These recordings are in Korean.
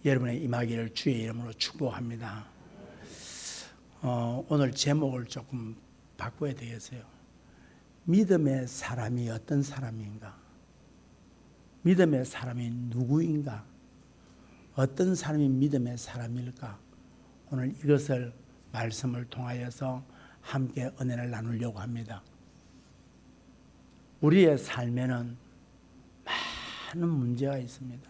여러분의 임하기를 주의 이름으로 축복합니다. 오늘 제목을 조금 바꿔야 되겠어요. 믿음의 사람이 어떤 사람인가? 믿음의 사람이 누구인가? 어떤 사람이 믿음의 사람일까? 오늘 이것을 말씀을 통하여서 함께 은혜를 나누려고 합니다. 우리의 삶에는 많은 문제가 있습니다.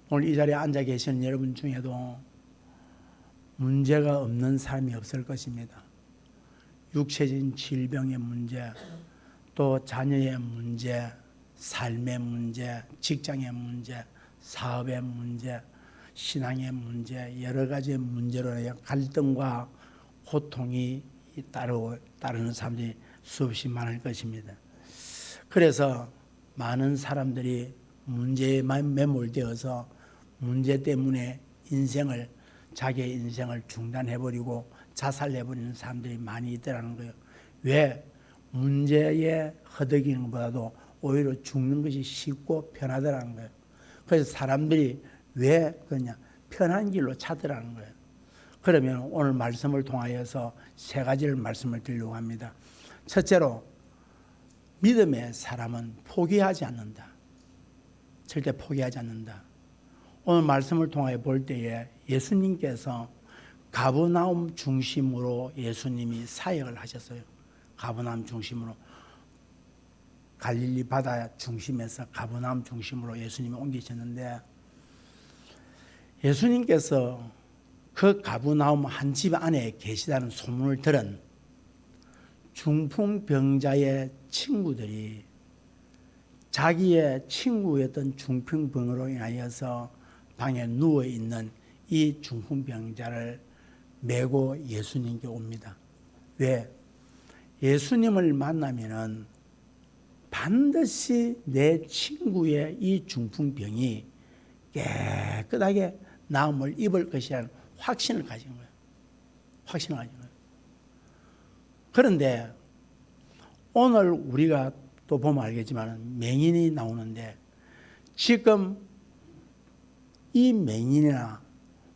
오늘 이 자리에 앉아 계시는 여러분 중에도 문제가 없는 사람이 없을 것입니다. 육체적인 질병의 문제, 또 자녀의 문제, 삶의 문제, 직장의 문제, 사업의 문제, 신앙의 문제, 여러 가지의 문제로 갈등과 고통이 따르는 사람들이 수없이 많을 것입니다. 그래서 많은 사람들이 문제에 매몰되어서 문제 때문에 자기의 인생을 중단해버리고 자살해버리는 사람들이 많이 있더라는 거예요. 왜? 문제에 허덕이는 것보다도 오히려 죽는 것이 쉽고 편하더라는 거예요. 그래서 사람들이 왜 그러냐? 편한 길로 찾으라는 거예요. 그러면 오늘 말씀을 통하여서 세 가지를 말씀을 드리려고 합니다. 첫째로, 믿음의 사람은 포기하지 않는다. 절대 포기하지 않는다. 오늘 말씀을 통하여 볼 때에 예수님께서 가버나움 중심으로 예수님이 사역을 하셨어요. 가버나움 중심으로, 갈릴리 바다 중심에서 가버나움 중심으로 예수님이 옮기셨는데, 예수님께서 그 가버나움 한 집 안에 계시다는 소문을 들은 중풍병자의 친구들이 자기의 친구였던 중풍병으로 인하여서 방에 누워있는 이 중풍병자를 메고 예수님께 옵니다. 왜? 예수님을 만나면은 반드시 내 친구의 이 중풍병이 깨끗하게 나음을 입을 것이라는 확신을 가진 거예요. 확신을 가진 거예요. 그런데 오늘 우리가 또 보면 알겠지만 맹인이 나오는데, 지금 이 맹인이나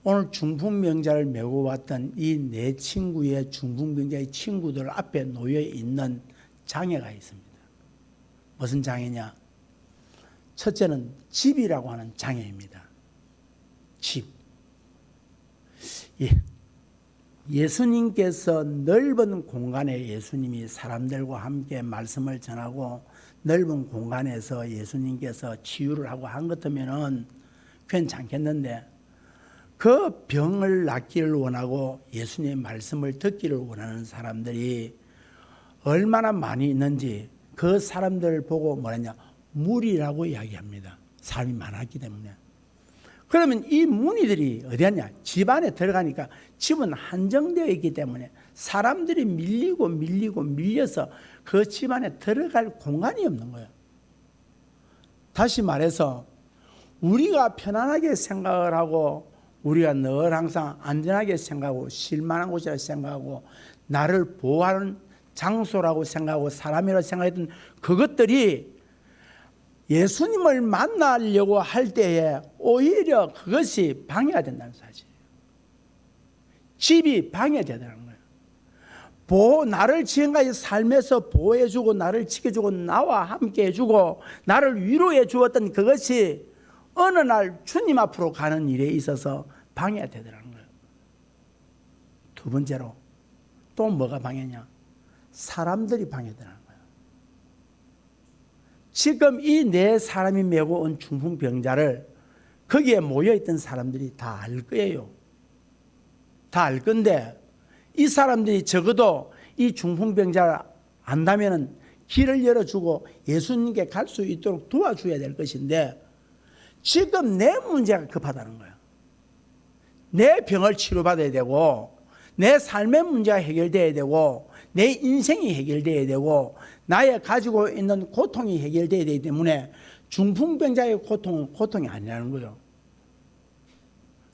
오늘 중풍병자를 메고 왔던 이 내 친구의 중풍병자의 친구들 앞에 놓여 있는 장애가 있습니다. 무슨 장애냐? 첫째는 집이라고 하는 장애입니다. 집. 예수님께서 넓은 공간에 예수님이 사람들과 함께 말씀을 전하고 넓은 공간에서 예수님께서 치유를 하고 한 것 같으면은 괜찮겠는데, 그 병을 낫기를 원하고 예수님의 말씀을 듣기를 원하는 사람들이 얼마나 많이 있는지 그 사람들을 보고 뭐랬냐? 무리라고 이야기합니다. 사람이 많았기 때문에. 그러면 이 무리들이 어디 갔냐? 집 안에 들어가니까 집은 한정되어 있기 때문에 사람들이 밀려서 그 집 안에 들어갈 공간이 없는 거예요. 다시 말해서 우리가 편안하게 생각을 하고, 우리가 늘 항상 안전하게 생각하고 실만한 곳이라고 생각하고 나를 보호하는 장소라고 생각하고 사람이라고 생각했던 그것들이 예수님을 만나려고 할 때에 오히려 그것이 방해가 된다는 사실이에요. 집이 방해되더라는 거예요. 나를 지금까지 삶에서 보호해주고 나를 지켜주고 나와 함께 해주고 나를 위로해 주었던 그것이 어느 날 주님 앞으로 가는 일에 있어서 방해가 되더라는 거예요. 두 번째로 또 뭐가 방해냐? 사람들이 방해되더라는 거예요. 지금 이 네 사람이 메고 온 중풍병자를 거기에 모여있던 사람들이 다 알 거예요. 다 알 건데, 이 사람들이 적어도 이 중풍병자를 안다면 길을 열어주고 예수님께 갈 수 있도록 도와줘야 될 것인데, 지금 내 문제가 급하다는 거예요. 내 병을 치료받아야 되고, 내 삶의 문제가 해결돼야 되고, 내 인생이 해결돼야 되고, 나의 가지고 있는 고통이 해결돼야 되기 때문에 중풍병자의 고통은 고통이 아니라는 거예요.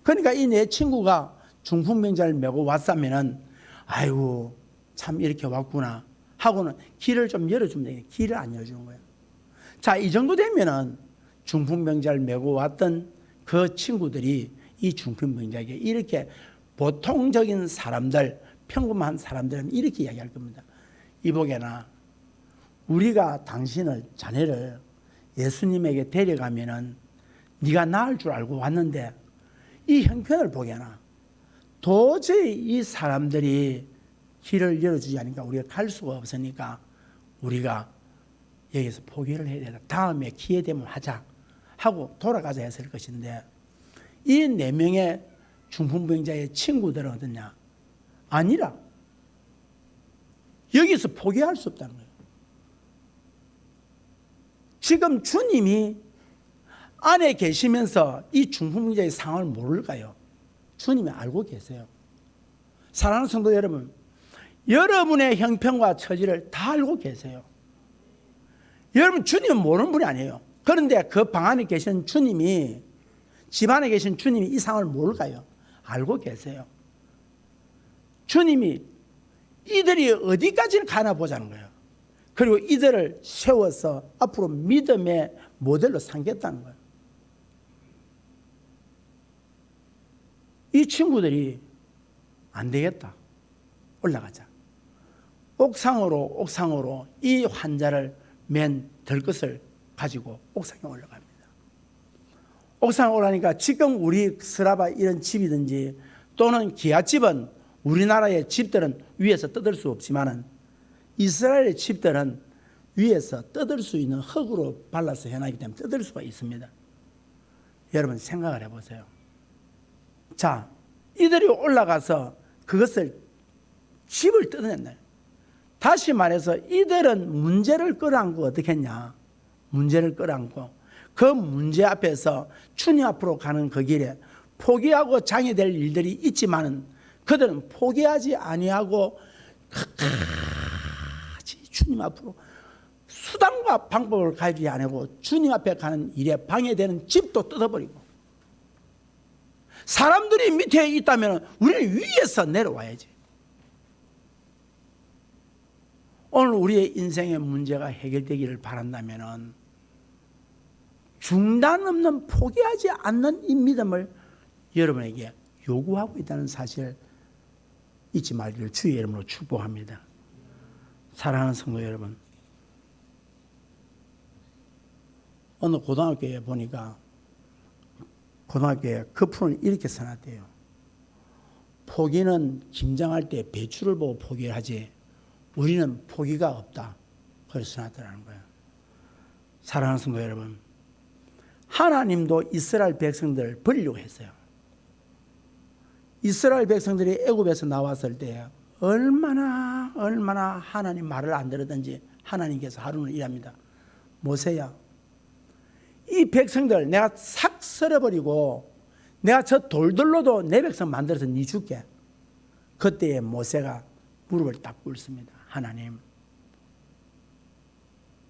그러니까 이 내 친구가 중풍병자를 메고 왔다면은 아이고 참 이렇게 왔구나 하고는 길을 좀 열어주면 되겠네. 길을 안 열어주는 거예요. 자, 이 정도 되면은 중풍병자를 메고 왔던 그 친구들이 이 중풍병자에게 이렇게 보통적인 사람들, 평범한 사람들은 이렇게 이야기할 겁니다. 이보게나 우리가 당신을, 자네를 예수님에게 데려가면은 네가 나을 줄 알고 왔는데 이 형편을 보게나 도저히 이 사람들이 길을 열어주지 않으니까 우리가 갈 수가 없으니까 우리가 여기서 포기를 해야 되다. 다음에 기회 되면 하자 하고 돌아가자 했을 것인데 이 4명의 중풍병자의 친구들은 어떠냐? 아니라 여기서 포기할 수 없다는 거예요. 지금 주님이 안에 계시면서 이 중풍병자의 상황을 모를까요? 주님이 알고 계세요. 사랑하는 성도 여러분, 여러분의 형편과 처지를 다 알고 계세요. 여러분, 주님은 모르는 분이 아니에요. 그런데 그 방 안에 계신 주님이, 집 안에 계신 주님이 이 상황을 모를까요? 알고 계세요. 주님이 이들이 어디까지 가나 보자는 거예요. 그리고 이들을 세워서 앞으로 믿음의 모델로 삼겠다는 거예요. 이 친구들이 안 되겠다. 올라가자. 옥상으로 이 환자를 맨 들것을 가지고 옥상에 올라갑니다. 옥상에 올라가니까 지금 우리 스라바 이런 집이든지 또는 기아집은 우리나라의 집들은 위에서 뜯을 수 없지만은 이스라엘의 집들은 위에서 뜯을 수 있는 흙으로 발라서 해놨기 때문에 뜯을 수가 있습니다. 여러분 생각을 해보세요. 자, 이들이 올라가서 그것을 집을 뜯어냈나요? 다시 말해서 이들은 문제를 끌어안고 어떻게 했냐? 문제를 끌어안고 그 문제 앞에서 주님 앞으로 가는 그 길에 포기하고 장애될 일들이 있지만은 그들은 포기하지 아니하고 끝까지 주님 앞으로 수단과 방법을 가지지 않고 주님 앞에 가는 일에 방해되는 집도 뜯어버리고 사람들이 밑에 있다면 우리는 위에서 내려와야지. 오늘 우리의 인생의 문제가 해결되기를 바란다면 중단 없는 포기하지 않는 이 믿음을 여러분에게 요구하고 있다는 사실을 잊지 말기를 주의 이름으로 축복합니다. 사랑하는 성도 여러분, 어느 고등학교에 보니까 고등학교에 급fun을 이렇게 써놨대요. 포기는 김장할 때 배추를 보고 포기를 하지 우리는 포기가 없다. 그래서 써놨더라는 거예요. 사랑하는 성도 여러분, 하나님도 이스라엘 백성들을 버리려고 했어요. 이스라엘 백성들이 애굽에서 나왔을 때 얼마나 하나님 말을 안 들었든지 하나님께서 하루는 일합니다. 모세야, 이 백성들 내가 싹 썰어버리고 내가 저 돌들로도 내 백성 만들어서 네 줄게. 그때에 모세가 무릎을 딱 꿇습니다. 하나님,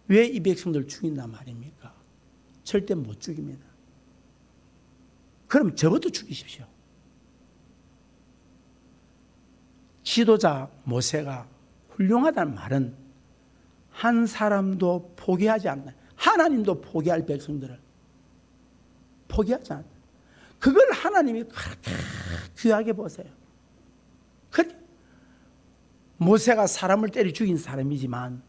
왜 이 백성들 죽인단 말입니까? 절대 못 죽입니다. 그럼 저것도 죽이십시오. 지도자 모세가 훌륭하다는 말은 한 사람도 포기하지 않나. 하나님도 포기할 백성들을 포기하지 않나. 그걸 하나님이 그렇게 귀하게 보세요. 모세가 사람을 때려 죽인 사람이지만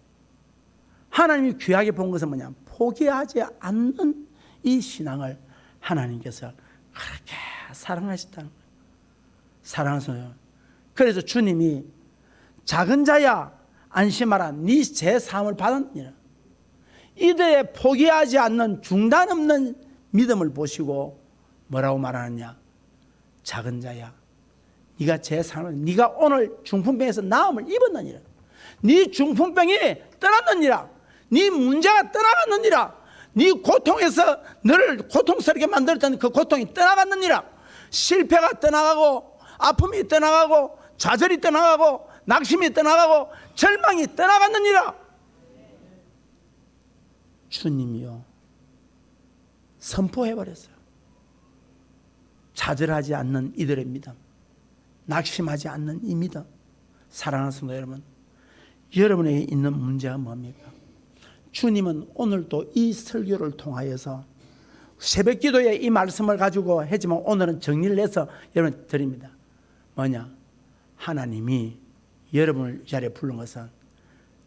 하나님이 귀하게 본 것은 뭐냐? 포기하지 않는 이 신앙을 하나님께서 그렇게 사랑하셨다는 거예요. 사랑하셔요. 그래서 주님이 작은 자야 안심하라, 네 제 사함을 받았느니라. 이들의 포기하지 않는 중단 없는 믿음을 보시고 뭐라고 말하느냐? 작은 자야, 네가 제 사함을, 네가 오늘 중풍병에서 나음을 입었느니라. 네 중풍병이 떠났느니라. 네 문제가 떠나갔느니라. 네 고통에서 너를 고통스럽게 만들었던 그 고통이 떠나갔느니라. 실패가 떠나가고 아픔이 떠나가고 좌절이 떠나가고 낙심이 떠나가고 절망이 떠나갔느니라. 주님이요 선포해버렸어요. 좌절하지 않는 이들의 믿음, 낙심하지 않는 이 믿음. 사랑하는 성도 여러분, 여러분에게 있는 문제가 뭡니까? 주님은 오늘도 이 설교를 통하여서 새벽 기도에 이 말씀을 가지고 했지만 오늘은 정리를 해서 여러분 드립니다. 뭐냐? 하나님이 여러분을 이 자리에 부른 것은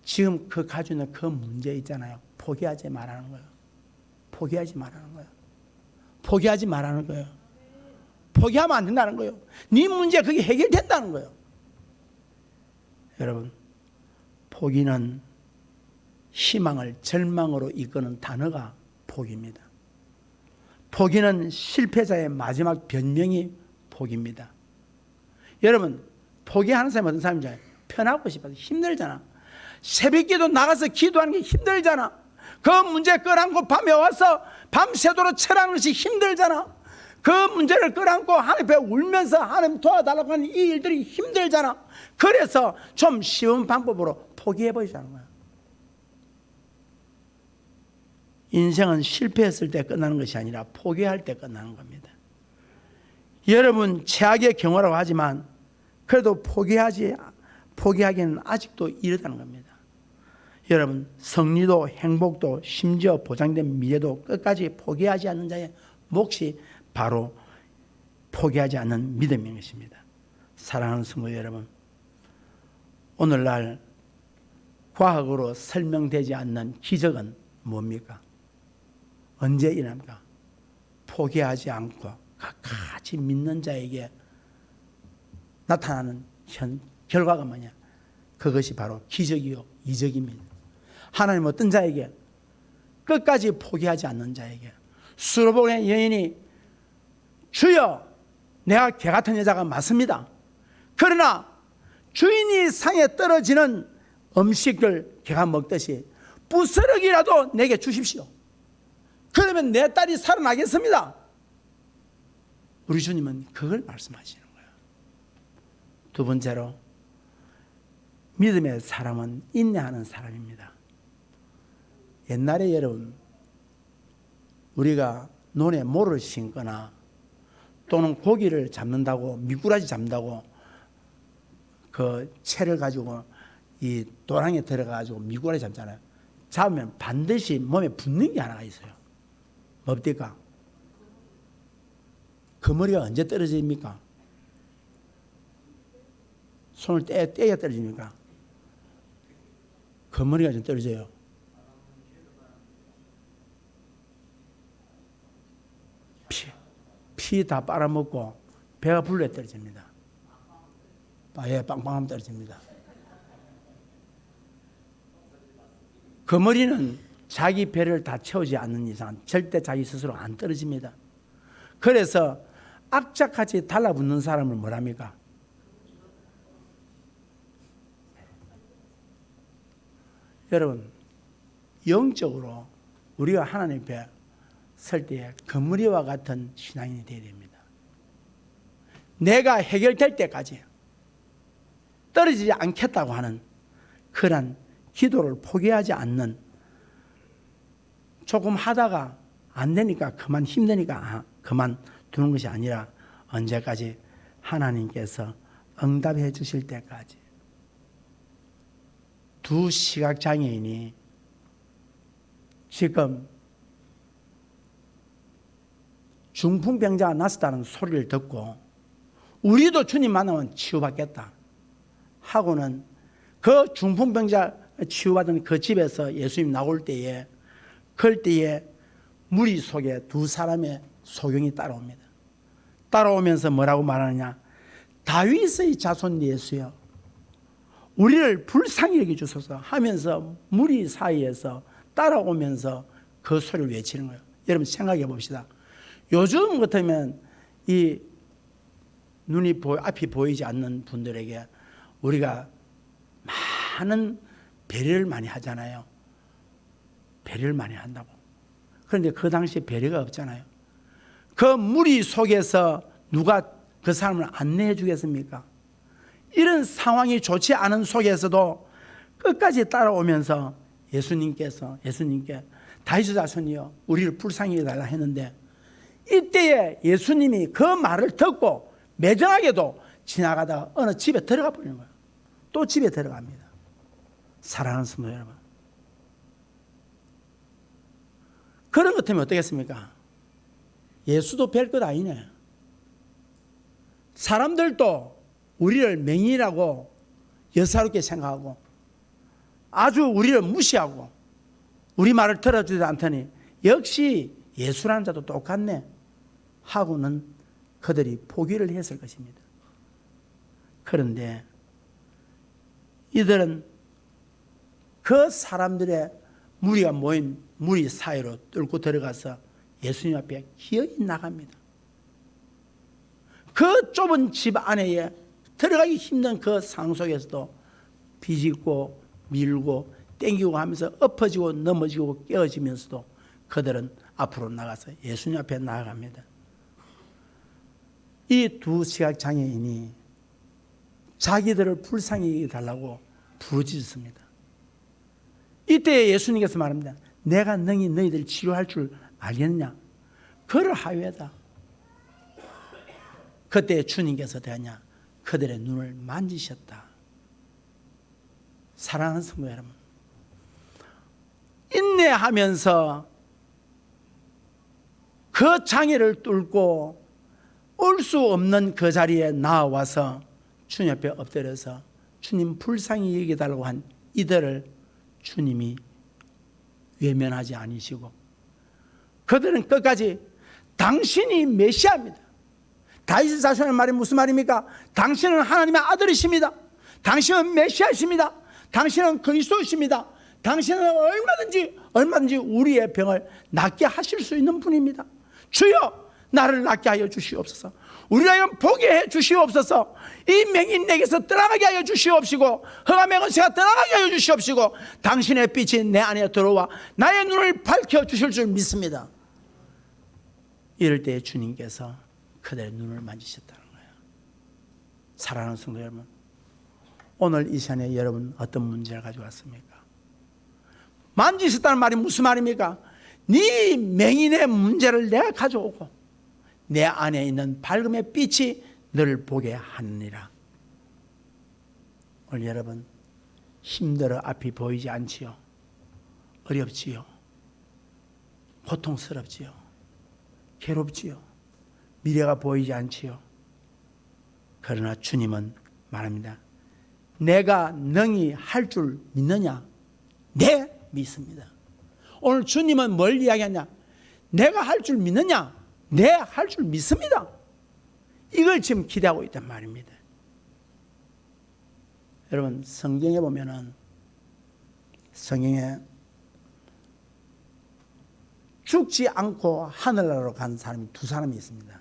지금 그 가지고 있는 그 문제 있잖아요. 포기하지 말라는 거예요. 포기하지 말라는 거예요. 포기하지 말라는 거예요. 포기하면 안 된다는 거예요. 네 문제 그게 해결된다는 거예요. 여러분, 포기는 희망을 절망으로 이끄는 단어가 포기입니다. 포기는 실패자의 마지막 변명이 포기입니다. 여러분, 포기하는 사람이 어떤 사람인지 편하고 싶어서 힘들잖아. 새벽기도 나가서 기도하는 게 힘들잖아. 그 문제 끌어안고 밤에 와서 밤새도록 철하는 것이 힘들잖아. 그 문제를 끌어안고 하나님 앞에 울면서 하나님 도와달라고 하는 이 일들이 힘들잖아. 그래서 좀 쉬운 방법으로 포기해버리자는 거야. 인생은 실패했을 때 끝나는 것이 아니라 포기할 때 끝나는 겁니다. 여러분 최악의 경우라고 하지만 그래도 포기하기는 아직도 이르다는 겁니다. 여러분 승리도 행복도 심지어 보장된 미래도 끝까지 포기하지 않는 자의 몫이 바로 포기하지 않는 믿음인 것입니다. 사랑하는 성도 여러분, 오늘날 과학으로 설명되지 않는 기적은 뭡니까? 언제 일어납니까? 포기하지 않고 끝까지 믿는 자에게 나타나는 결과가 뭐냐? 그것이 바로 기적이요 이적입니다. 하나님 어떤 자에게? 끝까지 포기하지 않는 자에게. 수로복의 여인이 주여 내가 개 같은 여자가 맞습니다. 그러나 주인이 상에 떨어지는 음식을 개가 먹듯이 부스러기라도 내게 주십시오. 그러면 내 딸이 살아나겠습니다. 우리 주님은 그걸 말씀하시는 거예요. 두 번째로 믿음의 사람은 인내하는 사람입니다. 옛날에 여러분 우리가 논에 모를 심거나 또는 고기를 잡는다고 미꾸라지 잡는다고 그 채를 가지고 이 도랑에 들어가가지고 미꾸라지 잡잖아요. 잡으면 반드시 몸에 붙는 게 하나가 있어요. 뭡니까? 그 머리가 언제 떨어집니까? 손을 떼야 떨어집니까? 그 머리가 좀 떨어져요. 피 다 빨아먹고 배가 불러 떨어집니다. 예, 빵빵하면 떨어집니다. 그 머리는 자기 배를 다 채우지 않는 이상 절대 자기 스스로 안 떨어집니다. 그래서 악착같이 달라붙는 사람을 뭐랍니까? 여러분 영적으로 우리가 하나님 앞에 설 때에 그머리와 같은 신앙인이 되어야 됩니다. 내가 해결될 때까지 떨어지지 않겠다고 하는 그런 기도를 포기하지 않는, 조금 하다가 안 되니까 그만 힘드니까 그만 두는 것이 아니라 언제까지? 하나님께서 응답해 주실 때까지. 두 시각장애인이 지금 중풍병자가 났었다는 소리를 듣고 우리도 주님 만나면 치유받겠다 하고는 그 중풍병자 치유받은 그 집에서 예수님 나올 때에 그럴 때에 무리 속에 두 사람의 소경이 따라옵니다. 따라오면서 뭐라고 말하느냐? 다윗의 자손 예수여 우리를 불쌍히 여겨주소서 하면서 무리 사이에서 따라오면서 그 소리를 외치는 거예요. 여러분 생각해 봅시다. 요즘 같으면 이 눈이 앞이 보이지 않는 분들에게 우리가 많은 배려를 많이 하잖아요. 배려를 많이 한다고. 그런데 그 당시에 배려가 없잖아요. 그 무리 속에서 누가 그 사람을 안내해 주겠습니까? 이런 상황이 좋지 않은 속에서도 끝까지 따라오면서 예수님께 다윗의 자손이여 우리를 불쌍히 여겨달라 했는데, 이때에 예수님이 그 말을 듣고 매정하게도 지나가다가 어느 집에 들어가 버리는 거예요. 또 집에 들어갑니다. 사랑하는 성도 여러분, 그런 것 때문에 어떻겠습니까? 예수도 별 것 아니네. 사람들도 우리를 맹인이라고 여사롭게 생각하고 아주 우리를 무시하고 우리 말을 들어주지 않더니 역시 예수라는 자도 똑같네 하고는 그들이 포기를 했을 것입니다. 그런데 이들은 그 사람들의 무리가 모인 무리 사이로 뚫고 들어가서 예수님 앞에 기어이 나갑니다. 그 좁은 집 안에 들어가기 힘든 그 상황 속에서도 비집고 밀고 땡기고 하면서 엎어지고 넘어지고 깨어지면서도 그들은 앞으로 나가서 예수님 앞에 나아갑니다. 이 두 시각장애인이 자기들을 불쌍히 여겨달라고 부르짖습니다. 이때 예수님께서 말합니다. 내가 능히 너희들 치료할 줄 알겠느냐? 그러하여다. 그때 주님께서 되었냐? 그들의 눈을 만지셨다. 사랑하는 성도 여러분, 인내하면서 그 장애를 뚫고 올 수 없는 그 자리에 나와서 주님 앞에 엎드려서 주님 불쌍히 여기달라고 한 이들을 주님이 외면하지 않으시고 그들은 끝까지 당신이 메시아입니다. 다윗의 자손의 말이 무슨 말입니까? 당신은 하나님의 아들이십니다. 당신은 메시아이십니다. 당신은 그리스도이십니다. 당신은 얼마든지 우리의 병을 낫게 하실 수 있는 분입니다. 주여 나를 낫게 하여 주시옵소서. 우리를 보게 해 주시옵소서. 이 맹인 내게서 떠나가게 하여 주시옵시고 흑암의 권세가 떠나가게 하여 주시옵시고 당신의 빛이 내 안에 들어와 나의 눈을 밝혀 주실 줄 믿습니다. 이럴 때 주님께서 그들의 눈을 만지셨다는 거예요. 사랑하는 성도 여러분, 오늘 이 시간에 여러분 어떤 문제를 가지고 왔습니까? 만지셨다는 말이 무슨 말입니까? 네 맹인의 문제를 내가 가져오고 내 안에 있는 밝음의 빛이 너를 보게 하느니라. 오늘 여러분 힘들어 앞이 보이지 않지요? 어렵지요? 고통스럽지요? 괴롭지요? 미래가 보이지 않지요? 그러나 주님은 말합니다. 내가 능히 할 줄 믿느냐? 네, 믿습니다. 오늘 주님은 뭘 이야기하냐? 내가 할 줄 믿느냐? 네, 할 줄 믿습니다. 이걸 지금 기대하고 있단 말입니다. 여러분 성경에 보면은 성경에 죽지 않고 하늘나라로 간 사람이 두 사람이 있습니다.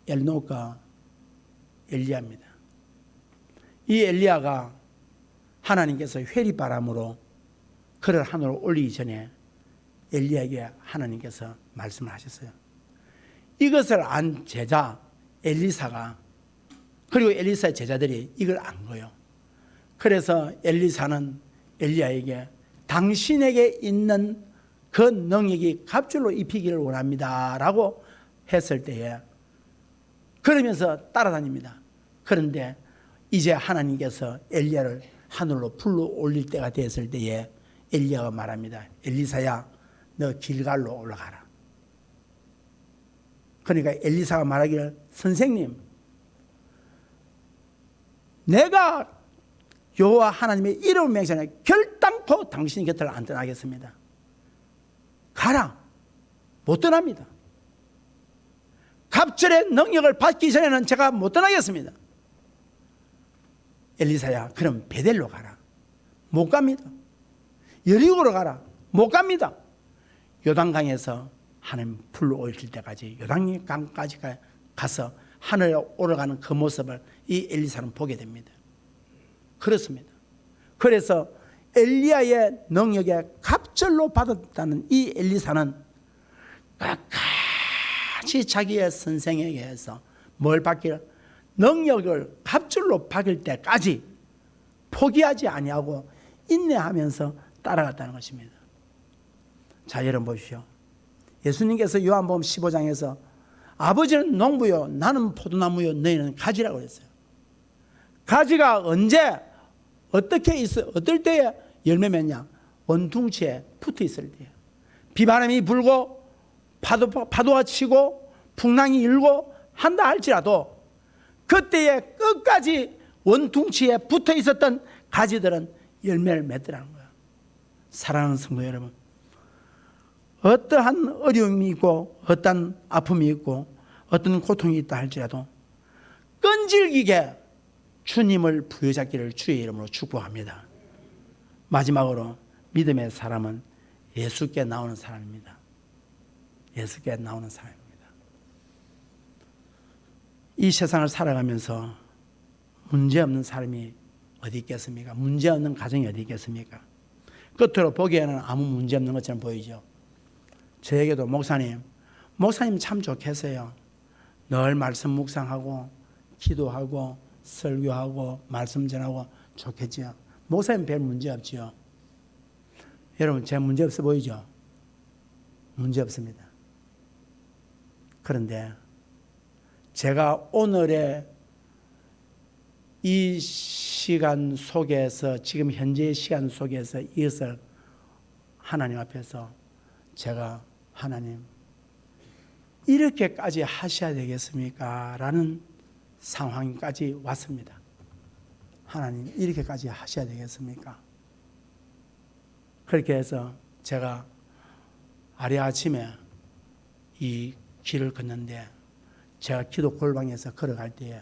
엘노가 엘리야입니다. 이 엘리야가 하나님께서 회리바람으로 그를 하늘로 올리기 전에 엘리야에게 하나님께서 말씀을 하셨어요. 이것을 안 제자 엘리사가 그리고 엘리사의 제자들이 이걸 안 거예요. 그래서 엘리사는 엘리야에게 당신에게 있는 그 능력이 갑절로 입히기를 원합니다 라고 했을 때에 그러면서 따라다닙니다. 그런데 이제 하나님께서 엘리야를 하늘로 불러 올릴 때가 됐을 때에 엘리야가 말합니다. 엘리사야, 너 길갈로 올라가라. 그러니까 엘리사가 말하기를 선생님, 내가 여호와 하나님의 이름을 맹세하여 결단코 당신 곁을 안 떠나겠습니다. 가라. 못 떠납니다. 갑절의 능력을 받기 전에는 제가 못 떠나겠습니다. 엘리사야, 그럼 베델로 가라. 못 갑니다. 여리고로 가라. 못 갑니다. 요단강에서 하나님 불러 오실 때까지 요단강까지 가서 하늘에 올라가는 그 모습을 이 엘리사는 보게 됩니다. 그렇습니다. 그래서 엘리야의 능력에 갑절로 받았다는 이 엘리사는 끝까지 자기의 선생에게서 뭘 받기를 능력을 갑절로 받을 때까지 포기하지 아니하고 인내하면서 따라갔다는 것입니다. 자, 여러분 보십시오. 예수님께서 요한복음 15장에서 아버지는 농부요 나는 포도나무요 너희는 가지라고 그랬어요. 가지가 언제 어떻게 있어 어떨 때에 열매 맺냐? 원둥치에 붙어 있을 때예요. 비바람이 불고 파도가 치고 풍랑이 일고 한다 할지라도 그때에 끝까지 원퉁치에 붙어 있었던 가지들은 열매를 맺더라는 거예요. 사랑하는 성도 여러분, 어떠한 어려움이 있고 어떠한 아픔이 있고 어떤 고통이 있다 할지라도 끈질기게 주님을 부여잡기를 주의 이름으로 축복합니다. 마지막으로 믿음의 사람은 예수께 나오는 사람입니다. 예수께 나오는 사람입니다. 이 세상을 살아가면서 문제없는 사람이 어디 있겠습니까? 문제없는 가정이 어디 있겠습니까? 겉으로 보기에는 아무 문제없는 것처럼 보이죠. 저에게도 목사님 참 좋겠어요. 늘 말씀 묵상하고 기도하고 설교하고 말씀 전하고 좋겠지요. 목사님 별 문제 없지요. 여러분 제 문제 없어 보이죠? 문제 없습니다. 그런데 제가 오늘의 이 시간 속에서 지금 현재의 시간 속에서 이것을 하나님 앞에서 제가 하나님 이렇게까지 하셔야 되겠습니까? 라는 상황까지 왔습니다. 하나님 이렇게까지 하셔야 되겠습니까? 그렇게 해서 제가 아침에 이 길을 걷는데 제가 기도 골방에서 걸어갈 때에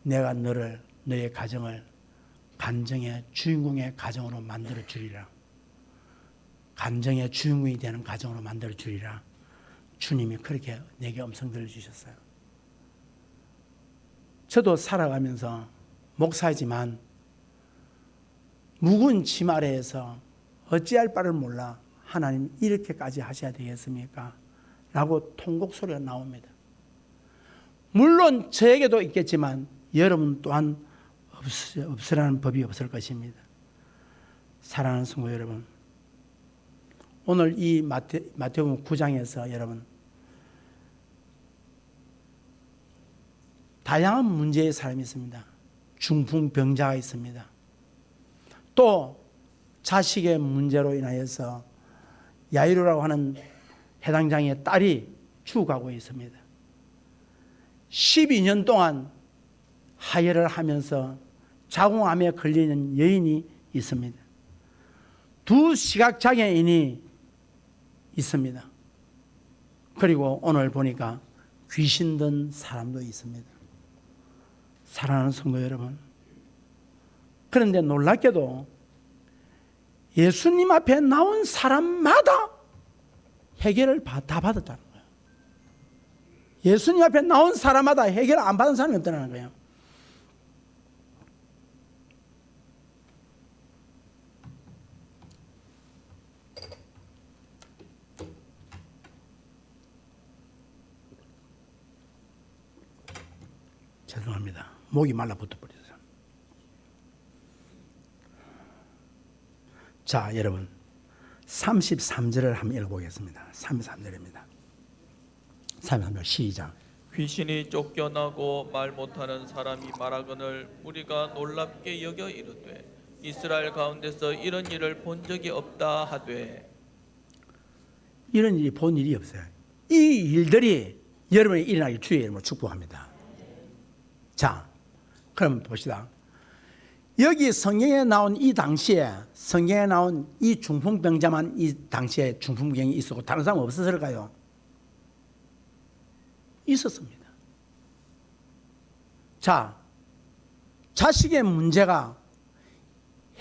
내가 너의 가정을 간정의 주인공의 가정으로 만들어 주리라. 간정의 주인공이 되는 가정으로 만들어 주리라. 주님이 그렇게 내게 음성 들려주셨어요. 저도 살아가면서 목사이지만 묵은 짐 아래에서 어찌할 바를 몰라 하나님 이렇게까지 하셔야 되겠습니까? 라고 통곡 소리가 나옵니다. 물론 저에게도 있겠지만 여러분 또한 없으라는 법이 없을 것입니다. 사랑하는 성도 여러분, 오늘 이 마태복음 9장에서 여러분 다양한 문제의 사람이 있습니다. 중풍병자가 있습니다. 또 자식의 문제로 인하여서 야이로라고 하는 해당장의 딸이 죽어가고 있습니다. 12년 동안 하혈을 하면서 자궁암에 걸리는 여인이 있습니다. 2 시각장애인이 있습니다. 그리고 오늘 보니까 귀신 든 사람도 있습니다. 사랑하는 성도 여러분, 그런데 놀랍게도 예수님 앞에 나온 사람마다 해결을 다 받았다는 거예요. 예수님 앞에 나온 사람마다 해결 안 받은 사람이 없다는 거예요. 죄송합니다. 목이 말라붙어 버렸어요. 자, 여러분 33절을 한번 읽어보겠습니다. 33절입니다. 33절 시작. 귀신이 쫓겨나고 말 못하는 사람이 말하거늘 무리가 놀랍게 여겨 이르되 이스라엘 가운데서 이런 일을 본 적이 없다 하되. 이런 일이 본 일이 없어요. 이 일들이 여러분이 일어나기 주의 이름으로 축복합니다. 자, 그럼 봅시다. 여기 성경에 나온 이 당시에 성경에 나온 이 중풍병자만 이 당시에 중풍병이 있었고 다른 사람 없었을까요? 있었습니다. 자, 자식의 문제가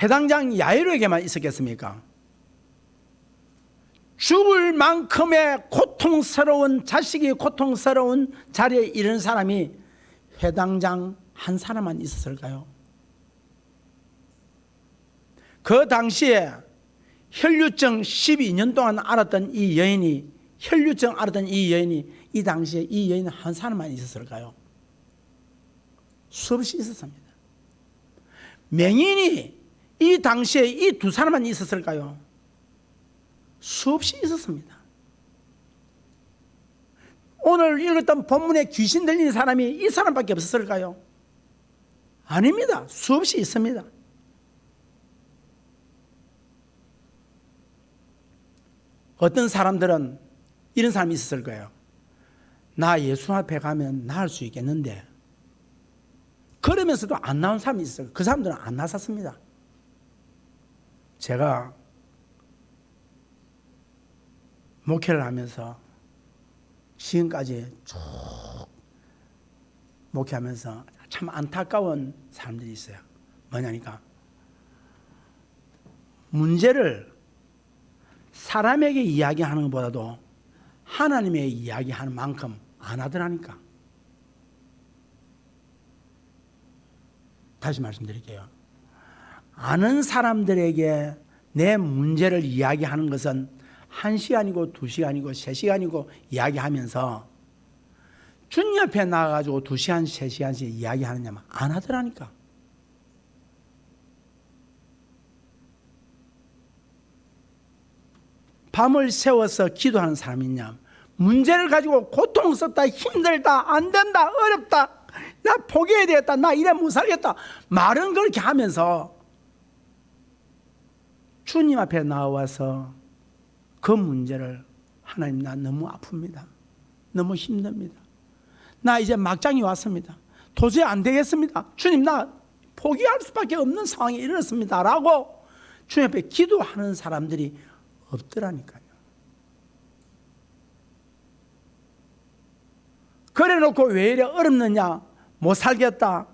해당장 야이로에게만 있었겠습니까? 죽을 만큼의 고통스러운 자식이 고통스러운 자리에 이른 사람이 해당장 한 사람만 있었을까요? 그 당시에 혈류증 12년 동안 앓았던 이 여인이 이 당시에 이 여인 한 사람만 있었을까요? 수없이 있었습니다. 맹인이 이 당시에 이 2 사람만 있었을까요? 수없이 있었습니다. 오늘 읽었던 본문에 귀신 들린 사람이 이 사람밖에 없었을까요? 아닙니다. 수없이 있습니다. 어떤 사람들은 이런 사람이 있었을 거예요. 나 예수 앞에 가면 나을 수 있겠는데, 그러면서도 안 나온 사람이 있어요. 그 사람들은 안 나섰습니다. 제가 목회를 하면서 지금까지 쭉 목회하면서 참 안타까운 사람들이 있어요. 뭐냐니까 문제를 사람에게 이야기하는 것보다도 하나님의 이야기하는 만큼 안 하더라니까. 다시 말씀드릴게요. 아는 사람들에게 내 문제를 이야기하는 것은 1시간이고 2시간이고 3시간이고 이야기하면서 주님 앞에 나가가지고 2시간, 3시간씩 이야기하느냐면 안 하더라니까. 밤을 새워서 기도하는 사람이 있냐? 문제를 가지고 고통스럽다, 힘들다, 안 된다, 어렵다, 나 포기해야 되겠다, 나 이래 못 살겠다, 말은 그렇게 하면서 주님 앞에 나와서 그 문제를 하나님, 나 너무 아픕니다. 너무 힘듭니다. 나 이제 막장이 왔습니다. 도저히 안 되겠습니다. 주님, 나 포기할 수밖에 없는 상황이 이르렀습니다. 라고 주님 앞에 기도하는 사람들이 없더라니까요. 그래 놓고 왜 이래 어렵느냐, 못 살겠다,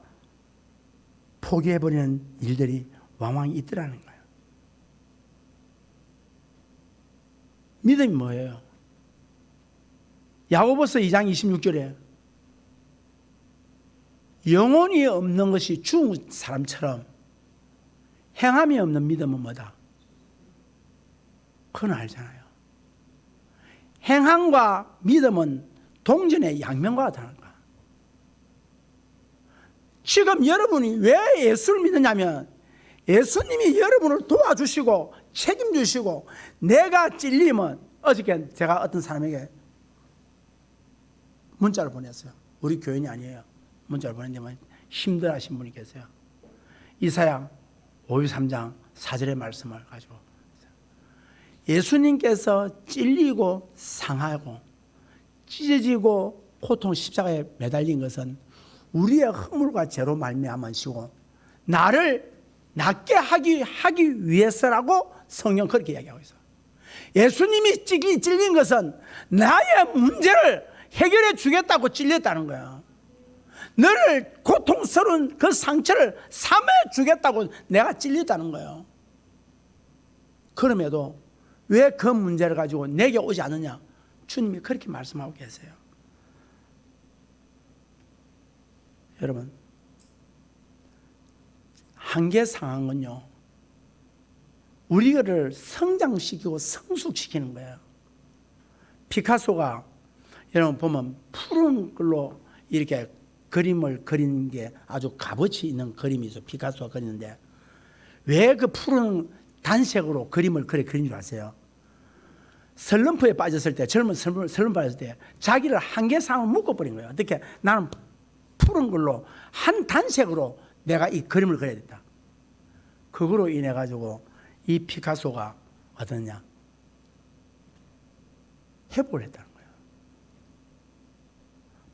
포기해버리는 일들이 왕왕 있더라는 거예요. 믿음이 뭐예요? 야고보서 2장 26절에 영혼이 없는 것이 죽은 사람처럼 행함이 없는 믿음은 뭐다? 그건 알잖아요. 행함과 믿음은 동전의 양면과 같다는 거야. 지금 여러분이 왜 예수를 믿느냐면 예수님이 여러분을 도와주시고 책임주시고, 내가 찔리면, 어저께 제가 어떤 사람에게 문자를 보냈어요. 우리 교인이 아니에요. 문자를 보냈는데 힘들어하신 분이 계세요. 이사야 53장 4절의 말씀을 가지고, 예수님께서 찔리고 상하고 찢어지고 고통 십자가에 매달린 것은 우리의 허물과 죄로 말미암으시고 나를 낫게 하기 위해서라고 성경 그렇게 이야기하고 있어요. 예수님이 찔린 것은 나의 문제를 해결해 주겠다고 찔렸다는 거예요. 너를 고통스러운 그 상처를 삼해 주겠다고 내가 찔렸다는 거예요. 그럼에도 왜 그 문제를 가지고 내게 오지 않느냐? 주님이 그렇게 말씀하고 계세요. 여러분, 한계 상황은요, 우리를 성장시키고 성숙시키는 거예요. 피카소가 여러분 보면 푸른 걸로 이렇게 그림을 그리는 게 아주 값어치 있는 그림이 있어요. 피카소가 그리는데 왜 그 푸른 단색으로 그림을 그린 줄 아세요? 슬럼프에 빠졌을 때, 젊은 슬럼프에 빠졌을 때 자기를 한계 상황을 묶어버린 거예요. 어떻게? 나는 푸른 걸로 한 단색으로 내가 이 그림을 그려야 된다. 그거로 인해 가지고 이 피카소가 어떠냐? 회복을 했다는 거예요.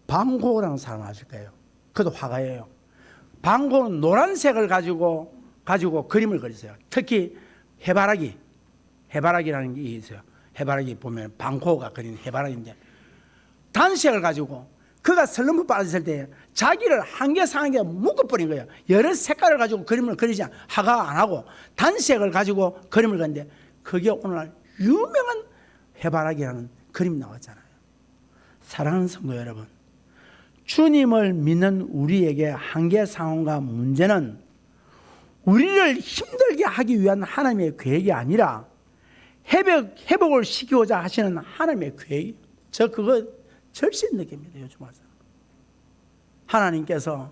방고라는 사람 아실 거예요. 그도 화가예요. 방고는 노란색을 가지고 그림을 그렸어요. 특히 해바라기라는 게 있어요. 해바라기 보면 방고가 그린 해바라기인데 단색을 가지고 그가 슬럼프 빠졌을 때 자기를 한계 상황에 묶어버린 거예요. 여러 색깔을 가지고 그림을 그리지 화가 안 하고 단색을 가지고 그림을 그렸는데 그게 오늘날 유명한 해바라기라는 그림이 나왔잖아요. 사랑하는 성도 여러분, 주님을 믿는 우리에게 한계 상황과 문제는 우리를 힘들게 하기 위한 하나님의 계획이 아니라 회복을 시키고자 하시는 하나님의 계획. 저 그거 절실히 느낍니다. 요즘 와서 하나님께서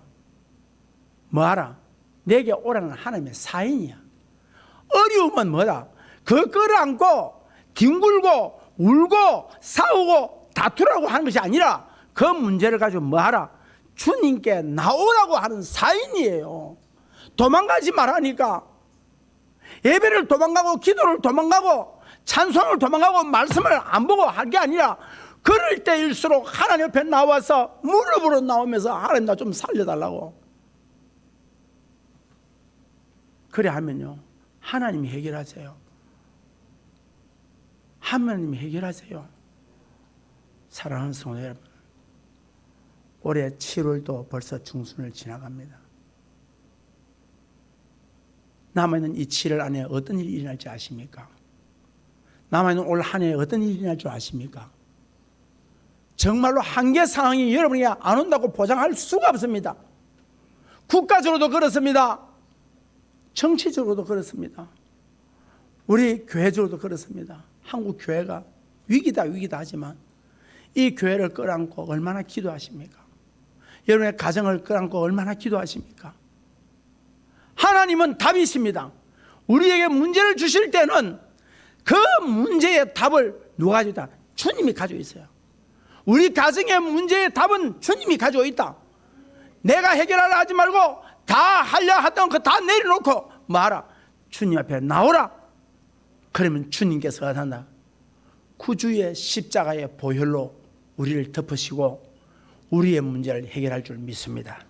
뭐하라? 내게 오라는 하나님의 사인이야. 어려움은 뭐다? 그 끌어안고 뒹굴고 울고 싸우고 다투라고 하는 것이 아니라 그 문제를 가지고 뭐하라? 주님께 나오라고 하는 사인이에요. 도망가지 말라니까. 예배를 도망가고 기도를 도망가고 찬송을 도망가고 말씀을 안 보고 할 게 아니라 그럴 때일수록 하나님 옆에 나와서 무릎으로 나오면서 하나님 나 좀 살려달라고. 그래 하면요 하나님이 해결하세요. 하나님이 해결하세요. 사랑하는 성도 여러분, 올해 7월도 벌써 중순을 지나갑니다. 남아있는 이 7월 안에 어떤 일이 일어날지 아십니까? 남아있는 올 한 해에 어떤 일이 일어날 줄 아십니까? 정말로 한계 상황이 여러분이 안 온다고 보장할 수가 없습니다. 국가적으로도 그렇습니다. 정치적으로도 그렇습니다. 우리 교회적으로도 그렇습니다. 한국 교회가 위기다 하지만 이 교회를 끌어안고 얼마나 기도하십니까? 여러분의 가정을 끌어안고 얼마나 기도하십니까? 하나님은 답이십니다. 우리에게 문제를 주실 때는 그 문제의 답을 누가 가지고 있다? 주님이 가지고 있어요. 우리 가정의 문제의 답은 주님이 가지고 있다. 내가 해결하려 하지 말고 다 하려 하던 거 다 내려놓고 말아. 주님 앞에 나오라. 그러면 주님께서 하단다. 구주의 십자가의 보혈로 우리를 덮으시고 우리의 문제를 해결할 줄 믿습니다.